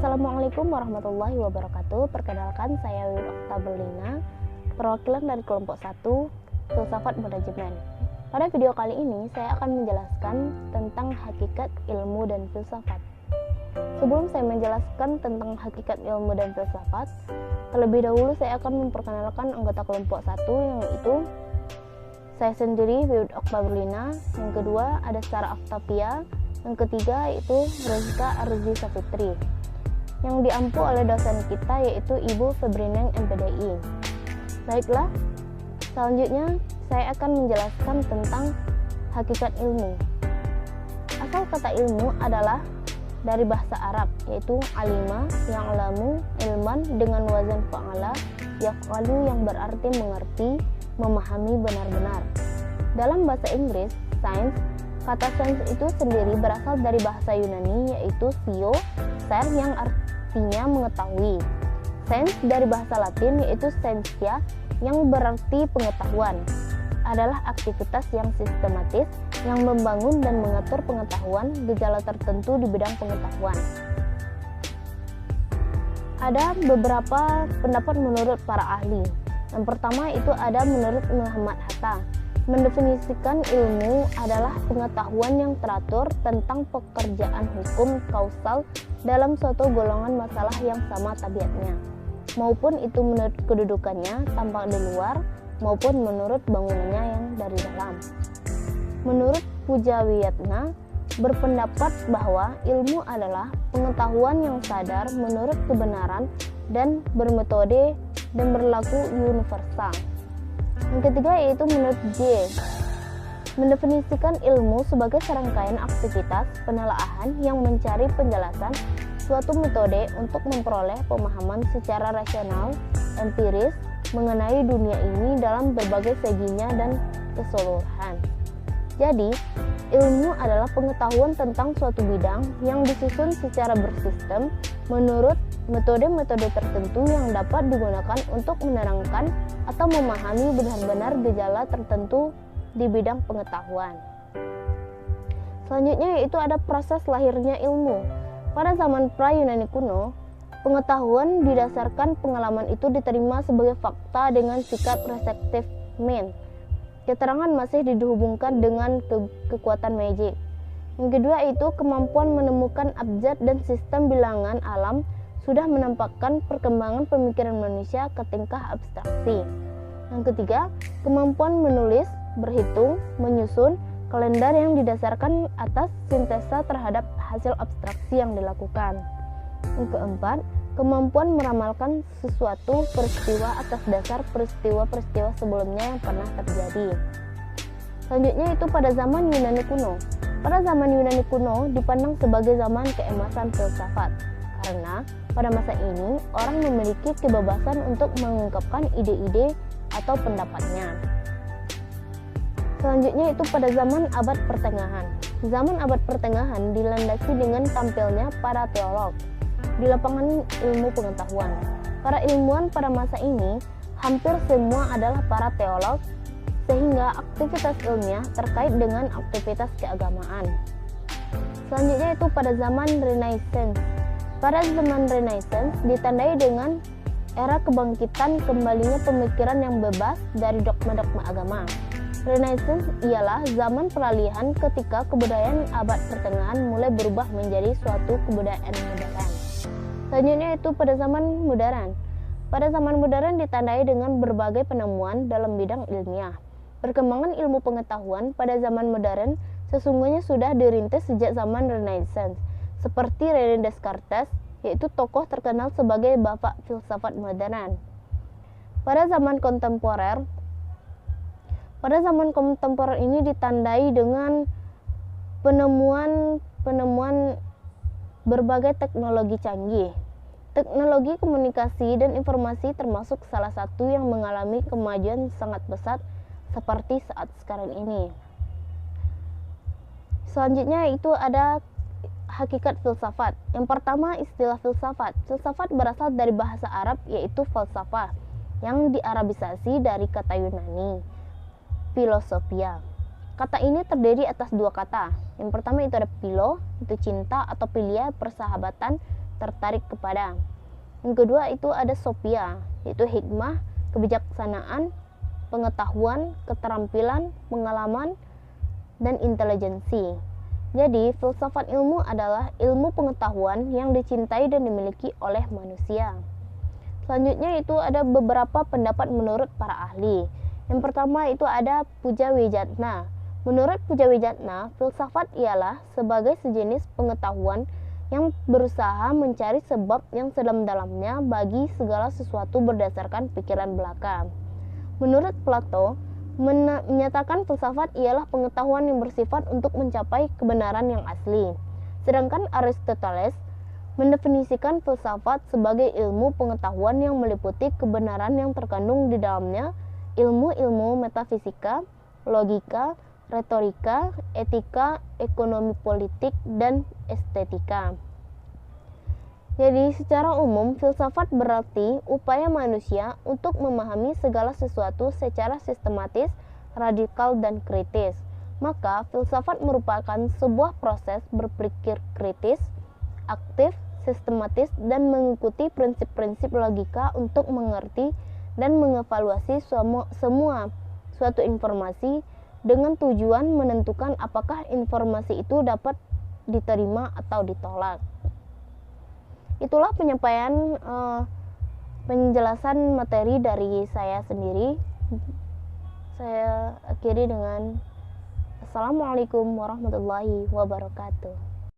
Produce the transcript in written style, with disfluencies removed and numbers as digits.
Assalamualaikum warahmatullahi wabarakatuh. Perkenalkan, saya Wiwit Oktaberlina, perwakilan dari kelompok 1 Filsafat Manajemen. Pada video kali ini saya akan menjelaskan tentang hakikat ilmu dan filsafat. Sebelum saya menjelaskan tentang hakikat ilmu dan filsafat, terlebih dahulu saya akan memperkenalkan anggota kelompok 1, yaitu saya sendiri, Wiwit Oktaberlina. Yang kedua ada Sarah Octavia. Yang ketiga yaitu Rozika Arzi Safitri, yang diampu oleh dosen kita yaitu Ibu Febrineng MPDI. Baiklah, selanjutnya saya akan menjelaskan tentang hakikat ilmu. Asal kata ilmu adalah dari bahasa Arab, yaitu alima, yang alamu, ilman dengan wazan fa'ala, yaf'alu yang berarti mengerti, memahami benar-benar. Dalam bahasa Inggris, science, kata science itu sendiri berasal dari bahasa Yunani yaitu scio, ser yang artinya mengetahui. Science dari bahasa Latin yaitu scientia yang berarti pengetahuan. Adalah aktivitas yang sistematis yang membangun dan mengatur pengetahuan gejala tertentu di bidang pengetahuan. Ada beberapa pendapat menurut para ahli. Yang pertama itu ada menurut Muhammad Hatta. Mendefinisikan ilmu adalah pengetahuan yang teratur tentang pekerjaan hukum kausal dalam suatu golongan masalah yang sama tabiatnya, maupun itu menurut kedudukannya tampak di luar maupun menurut bangunannya yang dari dalam. Menurut Pujawiyatna berpendapat bahwa ilmu adalah pengetahuan yang sadar menurut kebenaran dan bermetode dan berlaku universal. Yang ketiga yaitu menurut J. Mendefinisikan ilmu sebagai serangkaian aktivitas penelaahan yang mencari penjelasan suatu metode untuk memperoleh pemahaman secara rasional, empiris mengenai dunia ini dalam berbagai seginya dan keseluruhan. Jadi, ilmu adalah pengetahuan tentang suatu bidang yang disusun secara bersistem menurut metode-metode tertentu yang dapat digunakan untuk menerangkan atau memahami benar-benar gejala tertentu di bidang pengetahuan. Selanjutnya yaitu ada proses lahirnya ilmu. Pada zaman pra-Yunani kuno, pengetahuan didasarkan pengalaman itu diterima sebagai fakta dengan sikap reseptif men. Keterangan masih dihubungkan dengan kekuatan magic. Yang kedua itu kemampuan menemukan abjad dan sistem bilangan alam sudah menampakkan perkembangan pemikiran manusia ke tingkah abstraksi. Yang ketiga, kemampuan menulis, berhitung, menyusun kalender yang didasarkan atas sintesa terhadap hasil abstraksi yang dilakukan. Yang keempat, kemampuan meramalkan sesuatu peristiwa atas dasar peristiwa-peristiwa sebelumnya yang pernah terjadi. Selanjutnya itu pada zaman Yunani kuno. Pada zaman Yunani kuno dipandang sebagai zaman keemasan filsafat, karena pada masa ini orang memiliki kebebasan untuk mengungkapkan ide-ide atau pendapatnya. Selanjutnya itu pada zaman abad pertengahan. Zaman abad pertengahan dilandasi dengan tampilnya para teolog di lapangan ilmu pengetahuan. Para ilmuwan pada masa ini hampir semua adalah para teolog, sehingga aktivitas ilmiah terkait dengan aktivitas keagamaan. Selanjutnya itu pada zaman Renaissance. Pada zaman Renaissance ditandai dengan era kebangkitan kembalinya pemikiran yang bebas dari dogma-dogma agama. Renaissance ialah zaman peralihan ketika kebudayaan abad pertengahan mulai berubah menjadi suatu kebudayaan modern. Selanjutnya itu pada zaman modern. Pada zaman modern ditandai dengan berbagai penemuan dalam bidang ilmiah. Perkembangan ilmu pengetahuan pada zaman modern sesungguhnya sudah dirintis sejak zaman Renaissance, seperti René Descartes, yaitu tokoh terkenal sebagai bapak filsafat modern. Pada zaman kontemporer ini ditandai dengan penemuan berbagai teknologi canggih. Teknologi komunikasi dan informasi termasuk salah satu yang mengalami kemajuan sangat pesat seperti saat sekarang ini. Selanjutnya itu ada hakikat filsafat. Yang pertama istilah filsafat. Filsafat berasal dari bahasa Arab yaitu falsafah yang diarabisasi dari kata Yunani filosofia. Kata ini terdiri atas dua kata. Yang pertama itu ada philo, itu cinta atau philia, persahabatan, tertarik kepada. Yang kedua itu ada Sophia, yaitu hikmah, kebijaksanaan, pengetahuan, keterampilan, pengalaman, dan intelijensi. Jadi, filsafat ilmu adalah ilmu pengetahuan yang dicintai dan dimiliki oleh manusia. Selanjutnya itu ada beberapa pendapat menurut para ahli. Yang pertama itu ada Puja Wijatna. Menurut Puja Wijatna, filsafat ialah sebagai sejenis pengetahuan yang berusaha mencari sebab yang sedalam-dalamnya bagi segala sesuatu berdasarkan pikiran belaka. Menurut Plato, menyatakan filsafat ialah pengetahuan yang bersifat untuk mencapai kebenaran yang asli. Sedangkan Aristoteles mendefinisikan filsafat sebagai ilmu pengetahuan yang meliputi kebenaran yang terkandung di dalamnya, ilmu-ilmu metafisika, logika, retorika, etika, ekonomi politik, dan estetika. Jadi secara umum, filsafat berarti upaya manusia untuk memahami segala sesuatu secara sistematis, radikal, dan kritis. Maka, filsafat merupakan sebuah proses berpikir kritis, aktif, sistematis, dan mengikuti prinsip-prinsip logika untuk mengerti dan mengevaluasi suatu informasi dengan tujuan menentukan apakah informasi itu dapat diterima atau ditolak. Itulah penyampaian penjelasan materi dari saya sendiri. Saya akhiri dengan Assalamualaikum warahmatullahi wabarakatuh.